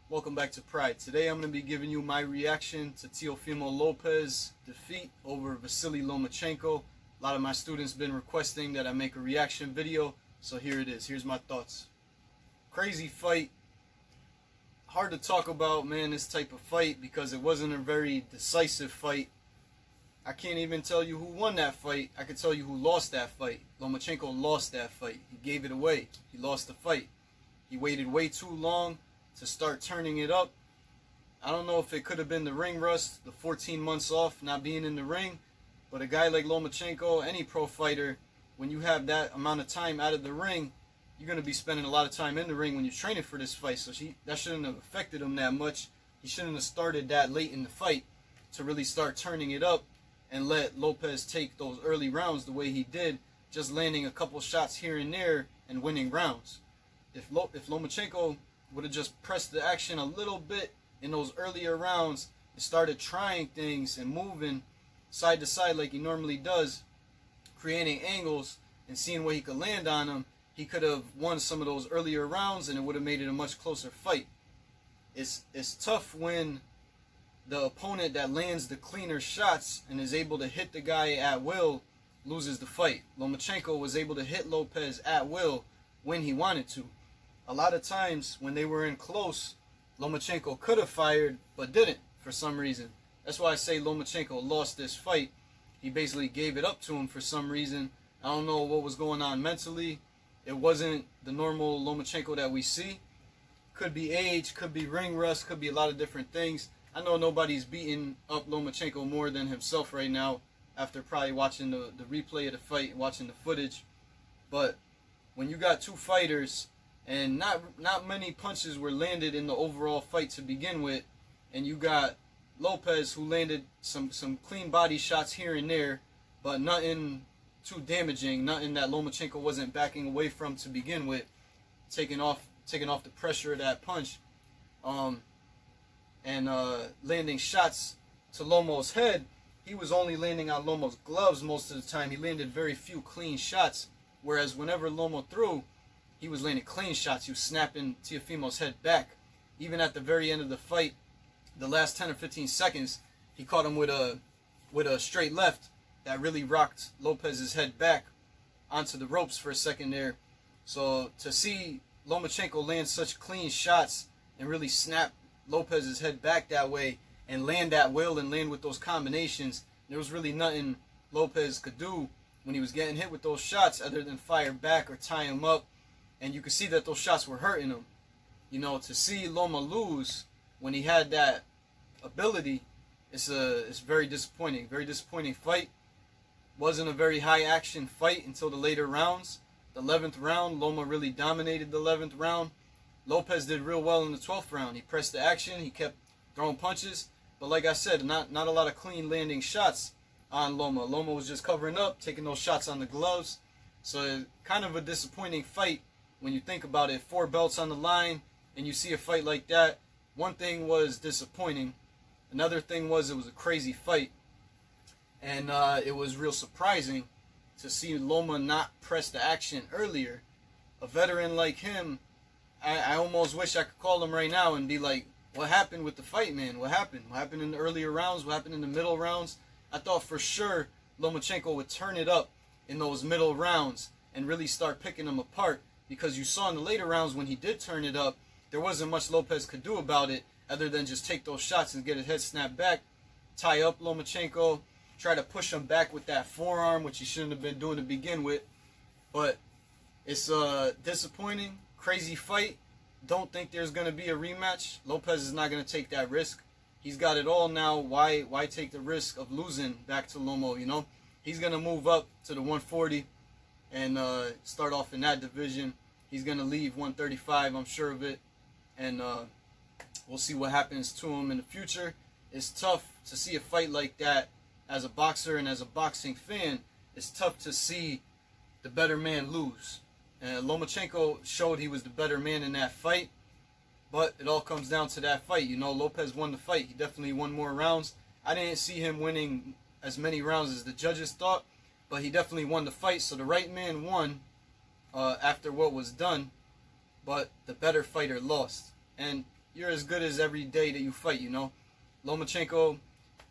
Welcome back to Pride. Today I'm going to be giving you my reaction to Teofimo Lopez defeat over Vasily Lomachenko. A lot of my students have been requesting that I make a reaction video, so here it is. Here's my thoughts. Crazy fight. Hard to talk about, man, this type of fight because it wasn't a very decisive fight. I can't even tell you who won that fight. I can tell you who lost that fight. Lomachenko lost that fight. He gave it away. He lost the fight. He waited way too long to start turning it up. I don't know if it could have been the ring rust, the 14 months off, not being in the ring, but a guy like Lomachenko, any pro fighter, when you have that amount of time out of the ring, you're going to be spending a lot of time in the ring when you're training for this fight, so that shouldn't have affected him that much. He shouldn't have started that late in the fight to really start turning it up and let Lopez take those early rounds the way he did, just landing a couple shots here and there and winning rounds. If Lomachenko would have just pressed the action a little bit in those earlier rounds and started trying things and moving side to side like he normally does, creating angles and seeing where he could land on them, he could have won some of those earlier rounds and it would have made it a much closer fight. It's tough when the opponent that lands the cleaner shots and is able to hit the guy at will loses the fight. Lomachenko was able to hit Lopez at will when he wanted to. A lot of times when they were in close, Lomachenko could have fired, but didn't for some reason. That's why I say Lomachenko lost this fight. He basically gave it up to him for some reason. I don't know what was going on mentally. It wasn't the normal Lomachenko that we see. Could be age, could be ring rust, could be a lot of different things. I know nobody's beating up Lomachenko more than himself right now after probably watching the replay of the fight and watching the footage. But when you got two fighters and not many punches were landed in the overall fight to begin with, and you got Lopez who landed some clean body shots here and there, but nothing too damaging, nothing that Lomachenko wasn't backing away from to begin with, taking off the pressure of that punch, and landing shots to Lomo's head. He was only landing on Lomo's gloves most of the time. He landed very few clean shots, whereas whenever Lomo threw, he was landing clean shots. He was snapping Teofimo's head back. Even at the very end of the fight, the last 10 or 15 seconds, he caught him with a straight left that really rocked Lopez's head back onto the ropes for a second there. So to see Lomachenko land such clean shots and really snap Lopez's head back that way and land at will and land with those combinations, there was really nothing Lopez could do when he was getting hit with those shots other than fire back or tie him up. And you could see that those shots were hurting him. You know, to see Loma lose when he had that ability, it's very disappointing. Very disappointing fight. Wasn't a very high action fight until the later rounds. The 11th round, Loma really dominated the 11th round. Lopez did real well in the 12th round. He pressed the action. He kept throwing punches. But like I said, not a lot of clean landing shots on Loma. Loma was just covering up, taking those shots on the gloves. So kind of a disappointing fight. When you think about it, 4 belts on the line, and you see a fight like that, one thing was disappointing. Another thing was it was a crazy fight. And it was real surprising to see Loma not press the action earlier. A veteran like him, I almost wish I could call him right now and be like, what happened with the fight, man? What happened? What happened in the earlier rounds? What happened in the middle rounds? I thought for sure Lomachenko would turn it up in those middle rounds and really start picking them apart. Because you saw in the later rounds when he did turn it up, there wasn't much Lopez could do about it other than just take those shots and get his head snapped back, tie up Lomachenko, try to push him back with that forearm, which he shouldn't have been doing to begin with. But it's disappointing, crazy fight. Don't think there's going to be a rematch. Lopez is not going to take that risk. He's got it all now. Why take the risk of losing back to Lomo, you know? He's going to move up to the 140. And start off in that division. He's going to leave 135, I'm sure of it. And we'll see what happens to him in the future. It's tough to see a fight like that as a boxer and as a boxing fan. It's tough to see the better man lose. And Lomachenko showed he was the better man in that fight. But it all comes down to that fight. You know, Lopez won the fight. He definitely won more rounds. I didn't see him winning as many rounds as the judges thought. But he definitely won the fight, so the right man won after what was done, but the better fighter lost. And you're as good as every day that you fight, you know. Lomachenko,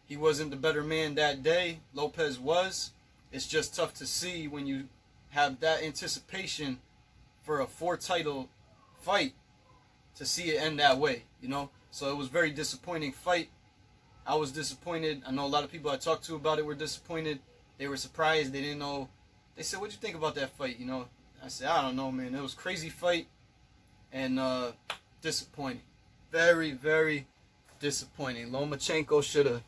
he wasn't the better man that day. Lopez was. It's just tough to see when you have that anticipation for a 4-title fight to see it end that way, you know. So it was a very disappointing fight. I was disappointed. I know a lot of people I talked to about it were disappointed. They were surprised. They didn't know. They said, "What'd you think about that fight?" You know, I said, "I don't know, man. It was a crazy fight and disappointing. Very, very disappointing. Lomachenko should have